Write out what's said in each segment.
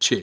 6,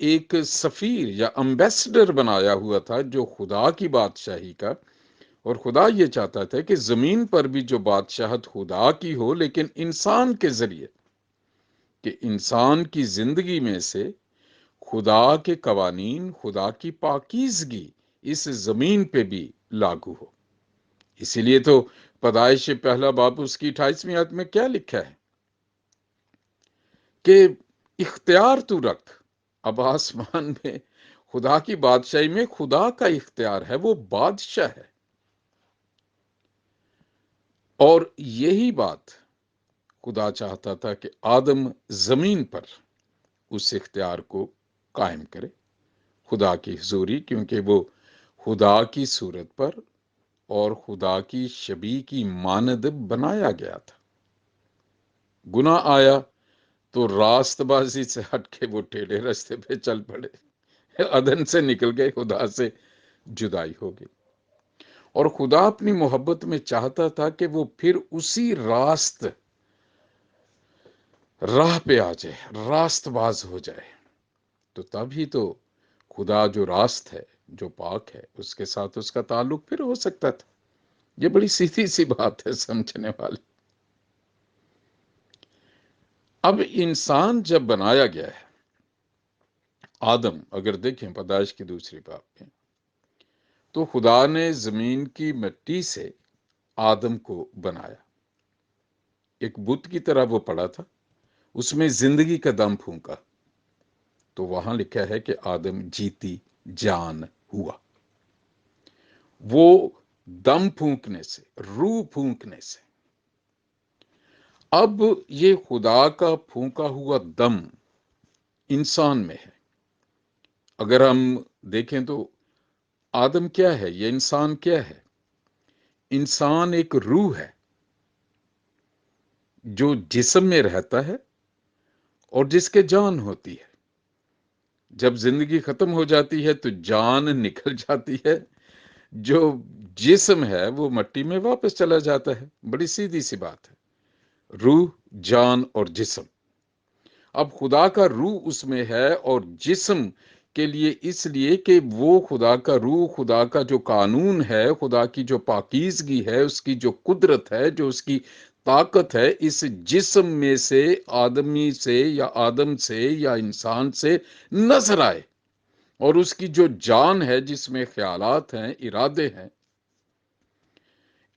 ایک سفیر یا امبیسڈر بنایا ہوا تھا جو خدا کی بادشاہی کا، اور خدا یہ چاہتا تھا کہ زمین پر بھی جو بادشاہت خدا کی ہو لیکن انسان کے ذریعے، کہ انسان کی زندگی میں سے خدا کے قوانین، خدا کی پاکیزگی اس زمین پہ بھی لاگو ہو۔ اسی لیے تو پیدائش پہلا باب اس کی 28ویں آیت میں کیا لکھا ہے کہ اختیار تو رکھ۔ اب آسمان میں خدا کی بادشاہی میں خدا کا اختیار ہے، وہ بادشاہ ہے، اور یہی بات خدا چاہتا تھا کہ آدم زمین پر اس اختیار کو قائم کرے، خدا کی حضوری، کیونکہ وہ خدا کی صورت پر اور خدا کی شبیہ کی مانند بنایا گیا تھا۔ گناہ آیا تو راست بازی سے ہٹ کے وہ ٹیڑھے راستے پہ چل پڑے، عدن سے نکل گئے، خدا سے جدائی ہو گئی، اور خدا اپنی محبت میں چاہتا تھا کہ وہ پھر اسی راہ پہ آ جائے، راست باز ہو جائے۔ تو تب ہی تو خدا جو راست ہے، جو پاک ہے، اس کے ساتھ اس کا تعلق پھر ہو سکتا تھا۔ یہ بڑی سیدھی سی بات ہے سمجھنے والی۔ اب انسان جب بنایا گیا ہے، آدم، اگر دیکھیں پیدائش کی دوسری باب میں، تو خدا نے زمین کی مٹی سے آدم کو بنایا، ایک بت کی طرح وہ پڑا تھا، اس میں زندگی کا دم پھونکا، تو وہاں لکھا ہے کہ آدم جیتی جان ہوا۔ وہ دم پھونکنے سے، روح پھونکنے سے، اب یہ خدا کا پھونکا ہوا دم انسان میں ہے۔ اگر ہم دیکھیں تو آدم کیا ہے، یہ انسان کیا ہے؟ انسان ایک روح ہے جو جسم میں رہتا ہے اور جس کے جان ہوتی ہے۔ جب زندگی ختم ہو جاتی ہے تو جان نکل جاتی ہے، جو جسم ہے وہ مٹی میں واپس چلا جاتا ہے۔ بڑی سیدھی سی بات ہے، روح، جان اور جسم۔ اب خدا کا روح اس میں ہے اور جسم کے لیے، اس لیے کہ وہ خدا کا روح، خدا کا جو قانون ہے، خدا کی جو پاکیزگی ہے، اس کی جو قدرت ہے، جو اس کی طاقت ہے، اس جسم میں سے، آدمی سے یا آدم سے یا انسان سے نظر آئے، اور اس کی جو جان ہے، جس میں خیالات ہیں، ارادے ہیں،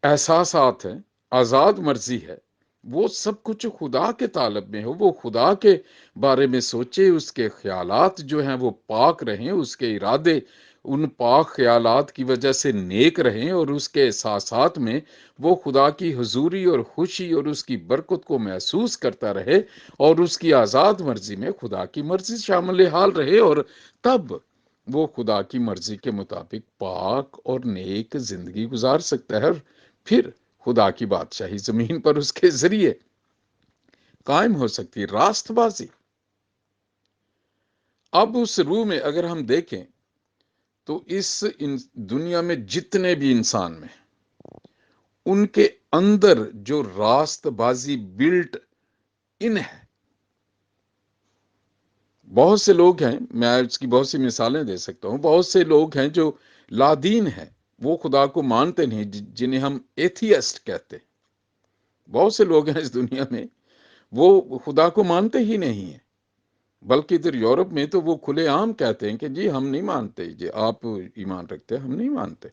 احساسات ہیں، آزاد مرضی ہے، وہ سب کچھ خدا کے طالب میں ہو، وہ خدا کے بارے میں سوچے، اس کے خیالات جو ہیں وہ پاک رہیں، اس کے ارادے ان پاک خیالات کی وجہ سے نیک رہیں، اور اس کے احساسات میں وہ خدا کی حضوری اور خوشی اور اس کی برکت کو محسوس کرتا رہے، اور اس کی آزاد مرضی میں خدا کی مرضی شامل حال رہے، اور تب وہ خدا کی مرضی کے مطابق پاک اور نیک زندگی گزار سکتا ہے، پھر خدا کی بادشاہی زمین پر اس کے ذریعے قائم ہو سکتی، راست بازی۔ اب اس روح میں اگر ہم دیکھیں تو اس دنیا میں جتنے بھی انسان میں، ان کے اندر جو راست بازی بلٹ ان ہے۔ بہت سے لوگ ہیں، میں اس کی بہت سی مثالیں دے سکتا ہوں، بہت سے لوگ ہیں جو لادین ہیں، وہ خدا کو مانتے نہیں، جنہیں ہم ایتھیسٹ کہتے ہیں۔ بہت سے لوگ ہیں اس دنیا میں، وہ خدا کو مانتے ہی نہیں ہیں، بلکہ ادھر یورپ میں تو وہ کھلے عام کہتے ہیں کہ جی ہم نہیں مانتے، جی آپ ایمان رکھتے ہیں، ہم نہیں مانتے۔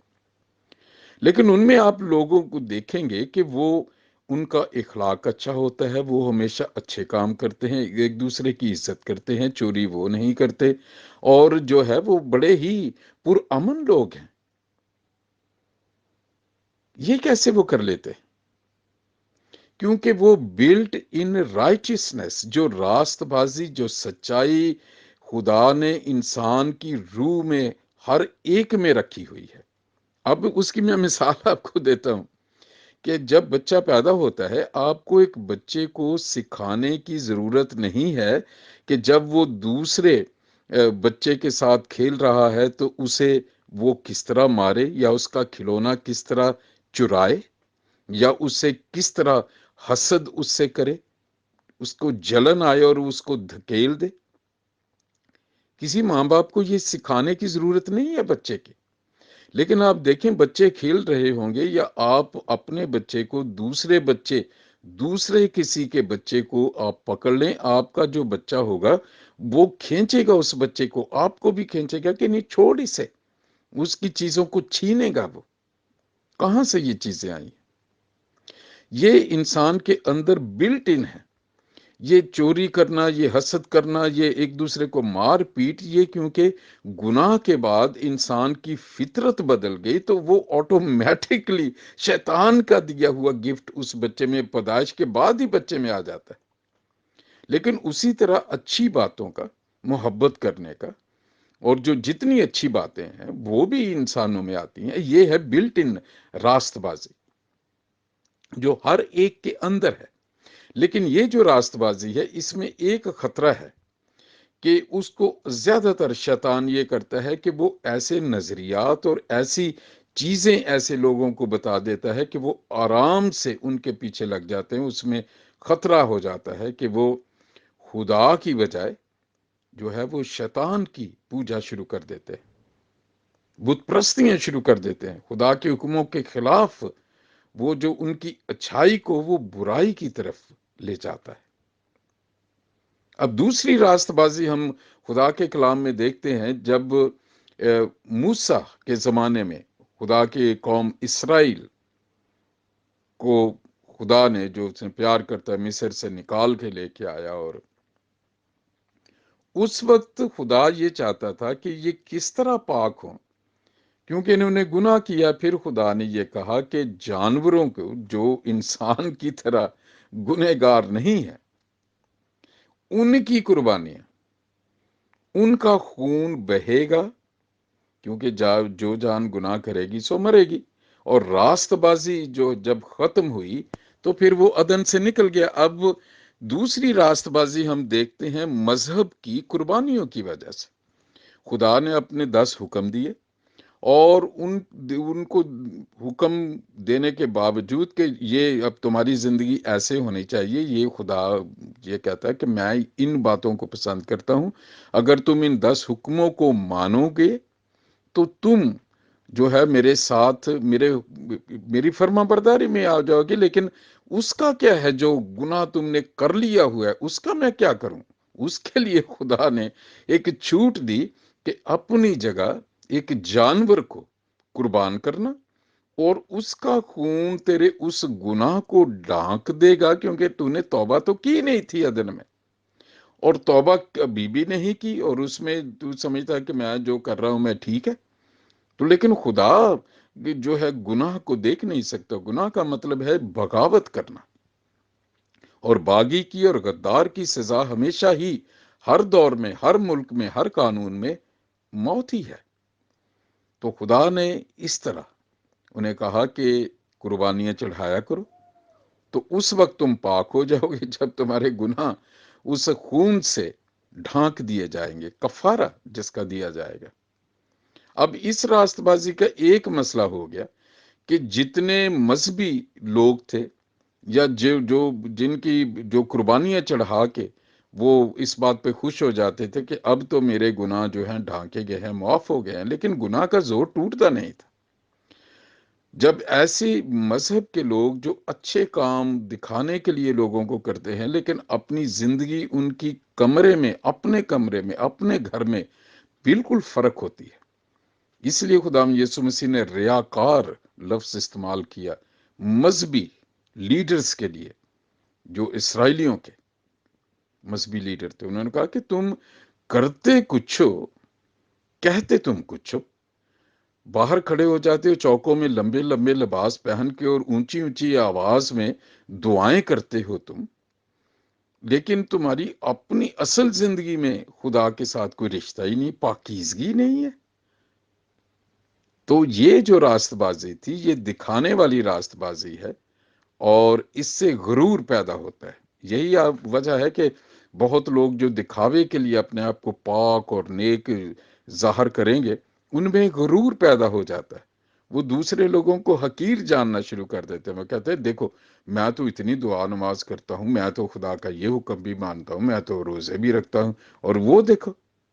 لیکن ان میں آپ لوگوں کو دیکھیں گے کہ وہ، ان کا اخلاق اچھا ہوتا ہے، وہ ہمیشہ اچھے کام کرتے ہیں، ایک دوسرے کی عزت کرتے ہیں، چوری وہ نہیں کرتے، اور جو ہے وہ بڑے ہی پرامن لوگ ہیں۔ یہ کیسے وہ کر لیتے؟ کیونکہ وہ بلٹ ان رائچسنس، جو راست بازی، جو سچائی خدا نے انسان کی روح میں ہر ایک میں رکھی ہوئی ہے۔ اب اس کی میں مثال آپ کو دیتا ہوں کہ جب بچہ پیدا ہوتا ہے، آپ کو ایک بچے کو سکھانے کی ضرورت نہیں ہے کہ جب وہ دوسرے بچے کے ساتھ کھیل رہا ہے تو اسے وہ کس طرح مارے، یا اس کا کھلونا کس طرح چرائے، یا اسے کس طرح حسد اس سے کرے، اس کو جلن آئے اور اس کو دھکیل دے۔ کسی ماں باپ کو یہ سکھانے کی ضرورت نہیں ہے بچے کی، لیکن آپ دیکھیں بچے کھیل رہے ہوں گے، یا آپ اپنے بچے کو دوسرے کسی کے بچے کو آپ پکڑ لیں، آپ کا جو بچہ ہوگا وہ کھینچے گا اس بچے کو، آپ کو بھی کھینچے گا کہ نہیں چھوڑ اسے، اس کی چیزوں کو چھینے گا وہ۔ کہاں سے یہ چیزیں آئی؟ یہ انسان کے اندر بلٹ ان ہے۔ یہ چوری کرنا، یہ حسد کرنا، یہ ایک دوسرے کو مار پیٹ، یہ کیونکہ گناہ کے بعد انسان کی فطرت بدل گئی، تو وہ آٹومیٹکلی شیطان کا دیا ہوا گفٹ اس بچے میں پیدائش کے بعد ہی بچے میں آ جاتا ہے۔ لیکن اسی طرح اچھی باتوں کا، محبت کرنے کا، اور جو جتنی اچھی باتیں ہیں وہ بھی انسانوں میں آتی ہیں، یہ ہے بلٹ ان راست بازی جو ہر ایک کے اندر ہے۔ لیکن یہ جو راست بازی ہے اس میں ایک خطرہ ہے کہ اس کو زیادہ تر شیطان یہ کرتا ہے کہ وہ ایسے نظریات اور ایسی چیزیں ایسے لوگوں کو بتا دیتا ہے کہ وہ آرام سے ان کے پیچھے لگ جاتے ہیں۔ اس میں خطرہ ہو جاتا ہے کہ وہ خدا کی بجائے جو ہے وہ شیطان کی پوجا شروع کر دیتے ہیں، بت پرستیاں شروع کر دیتے ہیں، خدا کے حکموں کے خلاف وہ جو ان کی اچھائی کو وہ برائی کی طرف لے جاتا ہے۔ اب دوسری راست بازی ہم خدا کے کلام میں دیکھتے ہیں، جب موسیٰ کے زمانے میں خدا کے قوم اسرائیل کو خدا نے جو اس نے پیار کرتا ہے مصر سے نکال کے لے کے آیا، اور اس وقت خدا یہ چاہتا تھا کہ یہ کس طرح پاک ہوں، کیونکہ انہوں نے گناہ کیا۔ پھر خدا نے یہ کہا کہ جانوروں کو جو انسان کی طرح گنہگار نہیں ہے، ان کی قربانیاں، ان کا خون بہے گا، کیونکہ جو جان گناہ کرے گی سو مرے گی۔ اور راست بازی جو جب ختم ہوئی تو پھر وہ عدن سے نکل گیا۔ اب دوسری راست بازی ہم دیکھتے ہیں مذہب کی قربانیوں کی وجہ سے۔ خدا نے اپنے 10 حکم دیے، اور ان کو حکم دینے کے باوجود کہ یہ اب تمہاری زندگی ایسے ہونی چاہیے، یہ خدا یہ کہتا ہے کہ میں ان باتوں کو پسند کرتا ہوں، اگر تم ان 10 حکموں کو مانو گے تو تم جو ہے میرے ساتھ میری فرما برداری میں آ جاؤ گے۔ لیکن اس کا کیا ہے جو گناہ تم نے کر لیا ہوا ہے، اس کا میں کیا کروں؟ اس کے لیے خدا نے ایک چھوٹ دی کہ اپنی جگہ ایک جانور کو قربان کرنا، اور اس کا خون تیرے اس گناہ کو ڈھانک دے گا، کیونکہ تو نے توبہ تو کی نہیں تھی عدن میں، اور توبہ کبھی بھی نہیں کی، اور اس میں تو سمجھتا کہ میں جو کر رہا ہوں میں ٹھیک ہے۔ تو لیکن خدا جو ہے گناہ کو دیکھ نہیں سکتا۔ گناہ کا مطلب ہے بغاوت کرنا، اور باغی کی اور غدار کی سزا ہمیشہ ہی، ہر دور میں، ہر ملک میں، ہر قانون میں موت ہی ہے۔ تو خدا نے اس طرح انہیں کہا کہ قربانیاں چڑھایا کرو، تو اس وقت تم پاک ہو جاؤ گے جب تمہارے گناہ اس خون سے ڈھانک دیے جائیں گے، کفارہ جس کا دیا جائے گا۔ اب اس راست بازی کا ایک مسئلہ ہو گیا کہ جتنے مذہبی لوگ تھے، یا جن کی جو قربانیاں چڑھا کے وہ اس بات پہ خوش ہو جاتے تھے کہ اب تو میرے گناہ جو ہیں ڈھانکے گئے ہیں، معاف ہو گئے ہیں، لیکن گناہ کا زور ٹوٹتا نہیں تھا۔ جب ایسے مذہب کے لوگ جو اچھے کام دکھانے کے لیے لوگوں کو کرتے ہیں، لیکن اپنی زندگی ان کی کمرے میں، اپنے گھر میں بالکل فرق ہوتی ہے۔ اس لیے خداوند یسوع مسیح نے ریاکار لفظ استعمال کیا مذہبی لیڈرز کے لیے، جو اسرائیلیوں کے مذہبی لیڈر تھے۔ انہوں نے کہا کہ تم کرتے کچھ ہو، کہتے تم کچھ ہو، باہر کھڑے ہو جاتے ہو چوکوں میں لمبے لمبے لباس پہن کے، اور اونچی اونچی آواز میں دعائیں کرتے ہو تم، لیکن تمہاری اپنی اصل زندگی میں خدا کے ساتھ کوئی رشتہ ہی نہیں، پاکیزگی نہیں ہے۔ تو یہ جو راست بازی تھی، یہ دکھانے والی راست بازی ہے، اور اس سے غرور پیدا ہوتا ہے۔ یہی وجہ ہے کہ بہت لوگ جو دکھاوے کے لیے اپنے آپ کو پاک اور نیک ظاہر کریں گے، ان میں غرور پیدا ہو جاتا ہے۔ وہ دوسرے لوگوں کو حقیر جاننا شروع کر دیتے ہیں۔ وہ کہتے ہیں دیکھو میں تو اتنی دعا نماز کرتا ہوں، میں تو خدا کا یہ حکم بھی مانتا ہوں، میں تو روزے بھی رکھتا ہوں، اور وہ دیکھو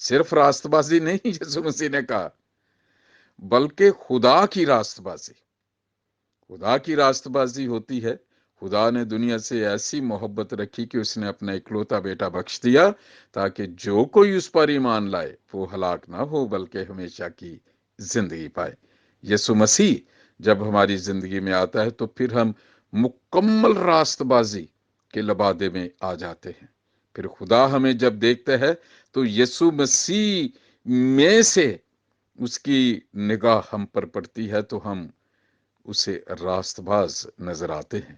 صرف راست بازی نہیں یسوع مسیح نے کہا، بلکہ خدا کی راست بازی. خدا کی راست بازی ہوتی ہے، خدا نے دنیا سے ایسی محبت رکھی کہ اس نے اپنا اکلوتا بیٹا بخش دیا تاکہ جو کوئی اس پر ایمان لائے وہ ہلاک نہ ہو بلکہ ہمیشہ کی زندگی پائے. یسوع مسیح جب ہماری زندگی میں آتا ہے تو پھر ہم مکمل راست بازی کے لبادے میں آ جاتے ہیں. پھر خدا ہمیں جب دیکھتا ہے تو یسوع مسیح میں سے اس کی نگاہ ہم پر پڑتی ہے تو ہم اسے راست باز نظر آتے ہیں.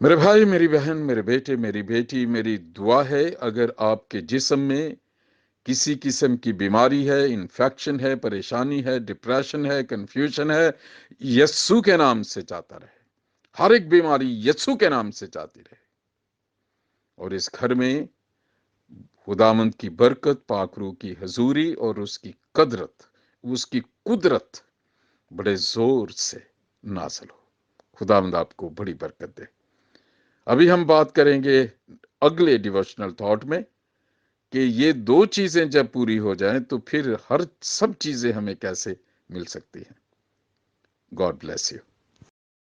میرے بھائی، میری بہن، میرے بیٹے، میری بیٹی، میری دعا ہے اگر آپ کے جسم میں کسی قسم کی بیماری ہے، انفیکشن ہے، پریشانی ہے، ڈپریشن ہے، کنفیوژن ہے، یسوع کے نام سے جاتا رہے. ہر ایک بیماری یسوع کے نام سے جاتی رہے، اور اس گھر میں خداوند کی برکت، پاک روح کی حضوری اور اس کی قدرت بڑے زور سے نازل ہو. خداوند آپ کو بڑی برکت دے. ابھی ہم بات کریں گے اگلے ڈیووشنل تھاٹ میں کہ یہ دو چیزیں جب پوری ہو جائیں تو پھر سب چیزیں ہمیں کیسے مل سکتی ہیں. God bless you.